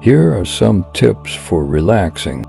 Here are some tips for relaxing.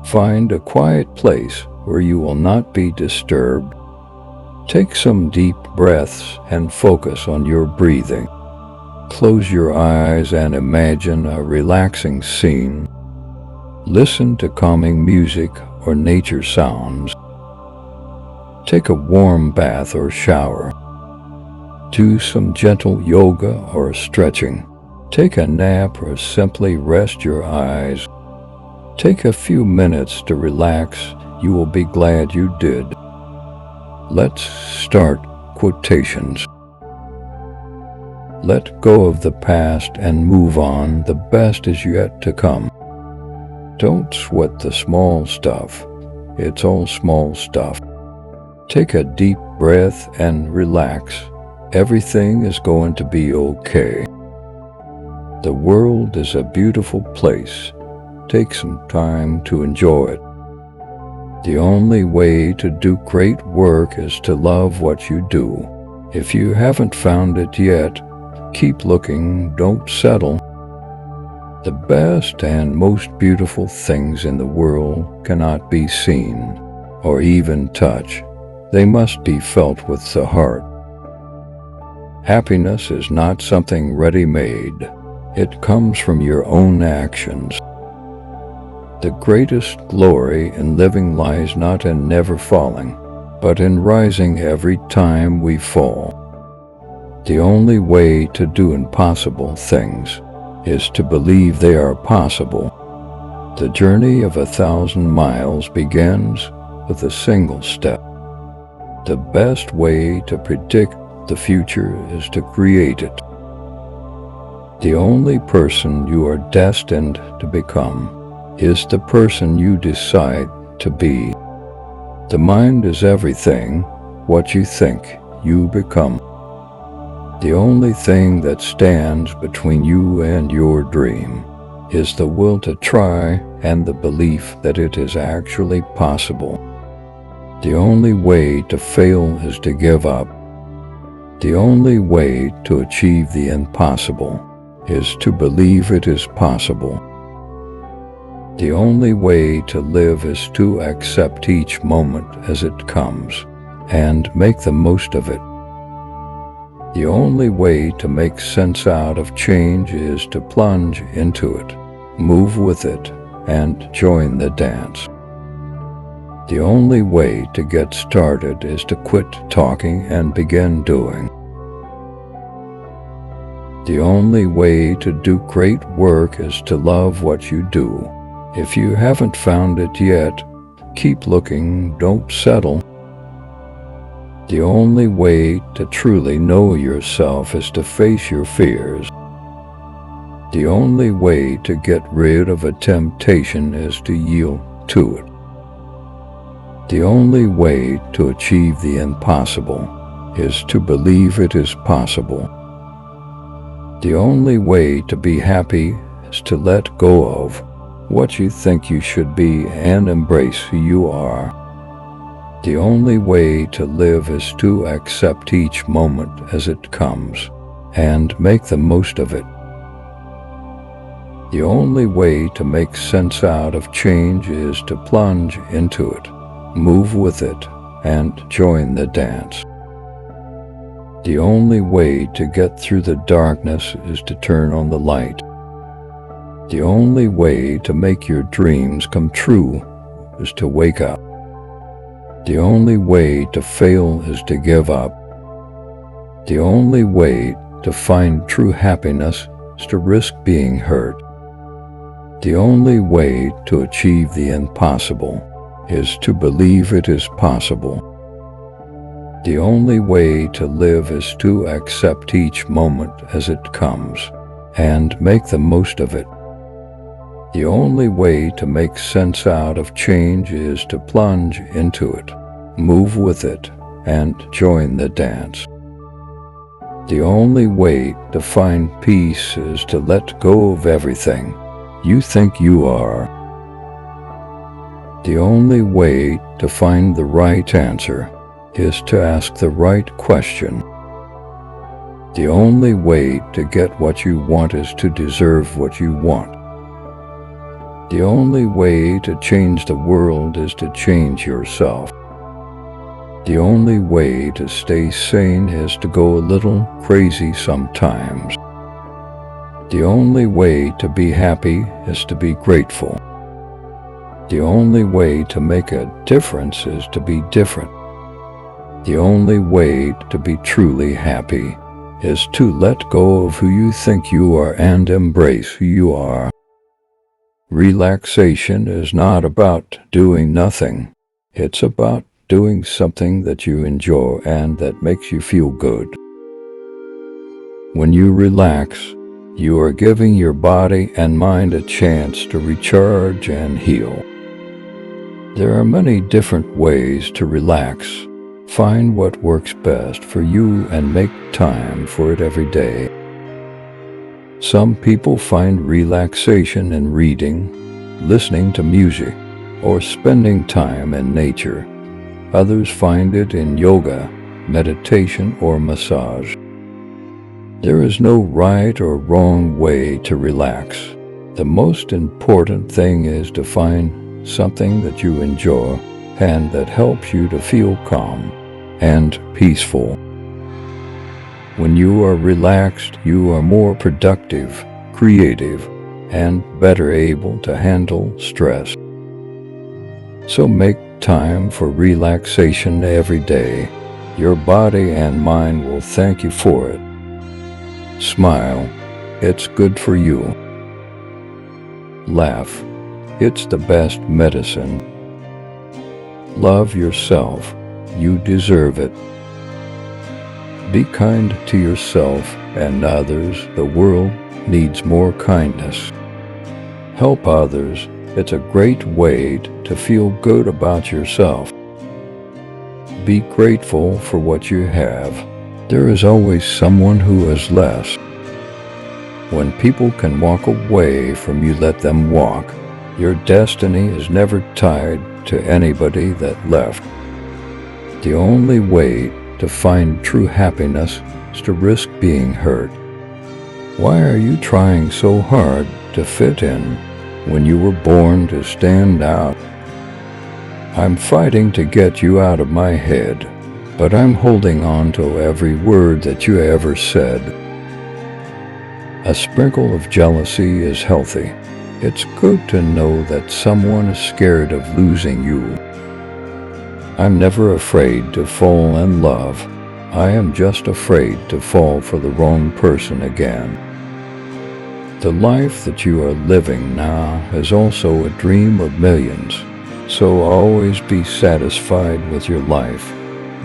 Find a quiet place where you will not be disturbed. Take some deep breaths and focus on your breathing. Close your eyes and imagine a relaxing scene. Listen to calming music or nature sounds. Take a warm bath or shower. Do some gentle yoga or stretching. Take a nap or simply rest your eyes. Take a few minutes to relax. You will be glad you did. Let's start quotations. Let go of the past and move on. The best is yet to come. Don't sweat the small stuff. It's all small stuff. Take a deep breath and relax. Everything is going to be okay. The world is a beautiful place. Take some time to enjoy it. The only way to do great work is to love what you do. If you haven't found it yet, keep looking, don't settle. The best and most beautiful things in the world cannot be seen or even touched. They must be felt with the heart. Happiness is not something ready-made. It comes from your own actions. The greatest glory in living lies not in never falling, but in rising every time we fall. The only way to do impossible things is to believe they are possible. The journey of 1,000 miles begins with a single step. The best way to predict the future is to create it. The only person you are destined to become is the person you decide to be. The mind is everything. What you think, you become. The only thing that stands between you and your dream is the will to try and the belief that it is actually possible. The only way to fail is to give up. The only way to achieve the impossible is to believe it is possible. The only way to live is to accept each moment as it comes and make the most of it. The only way to make sense out of change is to plunge into it, move with it, and join the dance. The only way to get started is to quit talking and begin doing. The only way to do great work is to love what you do. If you haven't found it yet, keep looking, don't settle. The only way to truly know yourself is to face your fears. The only way to get rid of a temptation is to yield to it. The only way to achieve the impossible is to believe it is possible. The only way to be happy is to let go of what you think you should be and embrace who you are. The only way to live is to accept each moment as it comes and make the most of it. The only way to make sense out of change is to plunge into it, move with it, and join the dance. The only way to get through the darkness is to turn on the light. The only way to make your dreams come true is to wake up. The only way to fail is to give up. The only way to find true happiness is to risk being hurt. The only way to achieve the impossible is to believe it is possible. The only way to live is to accept each moment as it comes and make the most of it. The only way to make sense out of change is to plunge into it, move with it, and join the dance. The only way to find peace is to let go of everything you think you are. The only way to find the right answer is to ask the right question. The only way to get what you want is to deserve what you want. The only way to change the world is to change yourself. The only way to stay sane is to go a little crazy sometimes. The only way to be happy is to be grateful. The only way to make a difference is to be different. The only way to be truly happy is to let go of who you think you are and embrace who you are. Relaxation is not about doing nothing. It's about doing something that you enjoy and that makes you feel good. When you relax, you are giving your body and mind a chance to recharge and heal. There are many different ways to relax. Find what works best for you and make time for it every day. Some people find relaxation in reading, listening to music, or spending time in nature. Others find it in yoga, meditation, or massage. There is no right or wrong way to relax. The most important thing is to find something that you enjoy and that helps you to feel calm and peaceful. When you are relaxed, you are more productive, creative, and better able to handle stress. So make time for relaxation every day. Your body and mind will thank you for it. Smile. It's good for you. Laugh. It's the best medicine. Love yourself. You deserve it. Be kind to yourself and others. The world needs more kindness. Help others. It's a great way to feel good about yourself. Be grateful for what you have. There is always someone who has less. When people can walk away from you, let them walk. Your destiny is never tied to anybody that left. The only way to find true happiness is to risk being hurt. Why are you trying so hard to fit in when you were born to stand out? I'm fighting to get you out of my head, but I'm holding on to every word that you ever said. A sprinkle of jealousy is healthy. It's good to know that someone is scared of losing you. I'm never afraid to fall in love. I am just afraid to fall for the wrong person again. The life that you are living now is also a dream of millions, so always be satisfied with your life.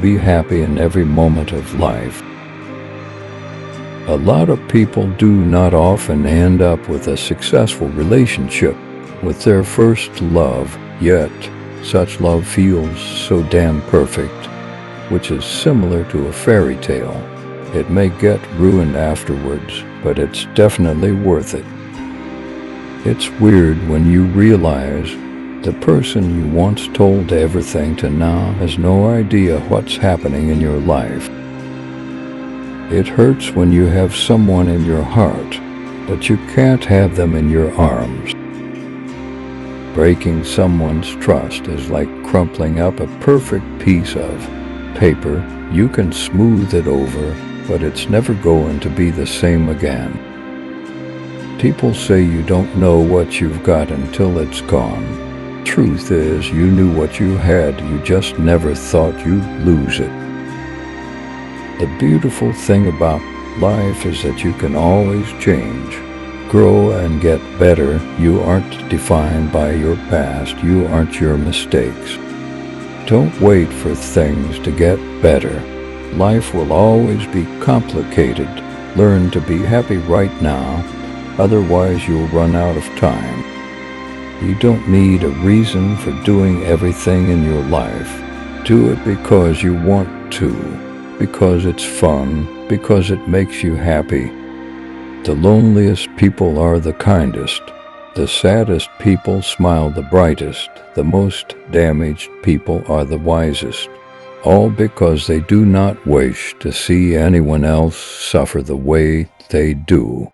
Be happy in every moment of life. A lot of people do not often end up with a successful relationship with their first love, yet such love feels so damn perfect, which is similar to a fairy tale. It may get ruined afterwards, but it's definitely worth it. It's weird when you realize the person you once told everything to now has no idea what's happening in your life. It hurts when you have someone in your heart, but you can't have them in your arms. Breaking someone's trust is like crumpling up a perfect piece of paper. You can smooth it over, but it's never going to be the same again. People say you don't know what you've got until it's gone. Truth is, you knew what you had, you just never thought you'd lose it. The beautiful thing about life is that you can always change, grow, and get better. You aren't defined by your past. You aren't your mistakes. Don't wait for things to get better. Life will always be complicated. Learn to be happy right now, otherwise you'll run out of time. You don't need a reason for doing everything in your life. Do it because you want to, because it's fun, because it makes you happy. The loneliest people are the kindest. The saddest people smile the brightest. The most damaged people are the wisest. all because they do not wish to see anyone else suffer the way they do.